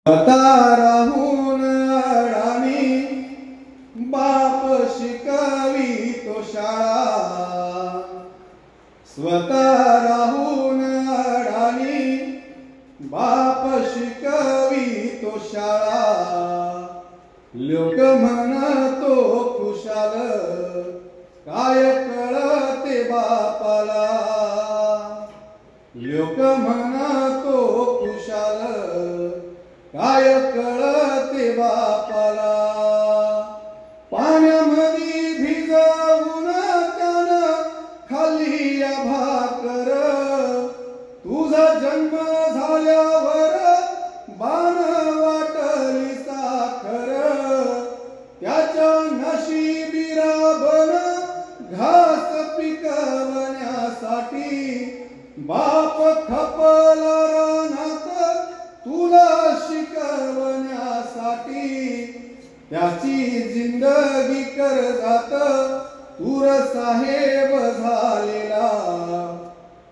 स्वतः राहून अडाणी बाप शिकवी तो शाळा, स्वतः राहून अडाणी बाप शिकवी तो शाळा, लोक म्हणतो खुशाल काय कळते बापाला, लोक म्हणतो खुशाल काय कळते बापाला, पाण्यामध्ये भिजवून त्यानं खाल्ली भाकर, तुझा जन्म झाल्यावर बाण वाटली साखर, त्याच्या नशिबी राबन घास पिकवण्यासाठी, बाप खपला रानात तुला शिकवण्यासाठी, त्याची जिंदगी कर्जात तूर साहेब झालेला,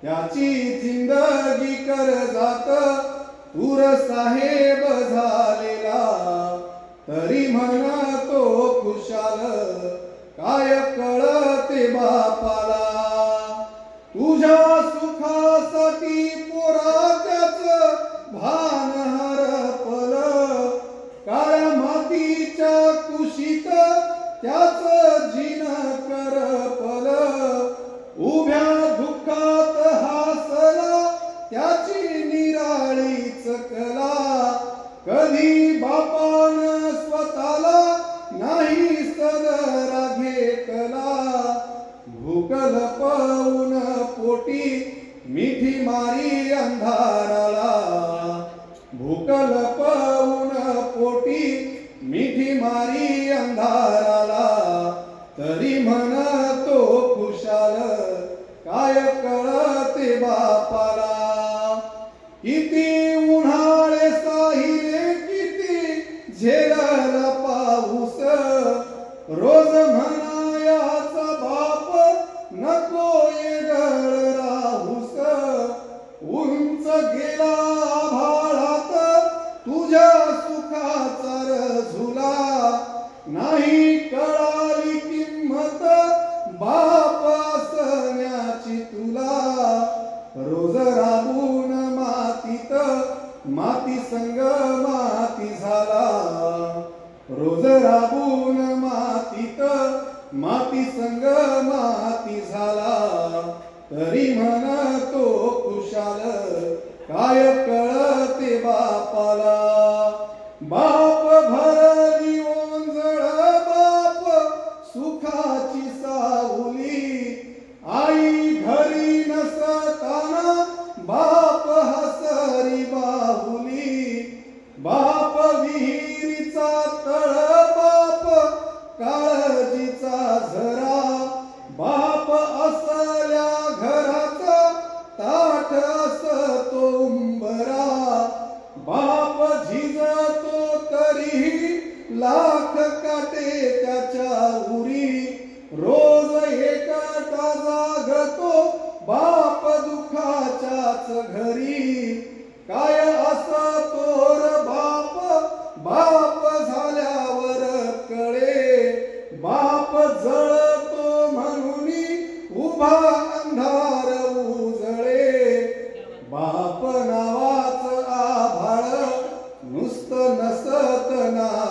त्याची जिंदगी कर्जात तूर साहेब झालेला, तरी म्हणतो खुशाल काय कळते बापाला, तुझ्या सुखासाठी पोरा त्याच भान हरपलं, काळ्या मातीच्या कुशीत त्याच जीन करपलं, उभ्या दुःखात हासला त्याची निराळीच कला, कधी बापान स्वतःला नाही सदरा घेतला, भूक लपवून पोटी मिठी मारी अंधाराला, भूक लपवून पोटी मिठी मारी अंधाराला, तरी म्हणतो खुशाल काय कळते बापाला, किती उन्हाळे साहिले किती झेलला पाऊस, रोज म्हणायाचा बाप नको येगळ राहूस, उंच गेला आभाळात तुझ्या सुखाचा रझुला, नाही कळाली किंमत बाप असण्याची तुला, रोज राबून मातीत माती संग माती झाला, रोज राबून मातीत माती संग माती झाला, तरी म्हणतो खुशाल काय कळते बापाला, बाप भरली ओंजळ बाप सुखाची सावली, आई घरी नसताना बाप हसरी बाहुली, बाप विहिरीचा तळ बाप काळजीचा झरा, बाप असल्या घराचा ताठ असतो उंबरा, बाप झिजतो तरीही लाख काटे त्याच्या उरी, रोज एकटा जागतो बाप दुःखाच्याच घरी, काय असतो र बाप बाप झाल्यावर कळे, बाप जळतो म्हणून उभा अंधार उजळे, बाप नावाच आभाळ नुसतं नसत ना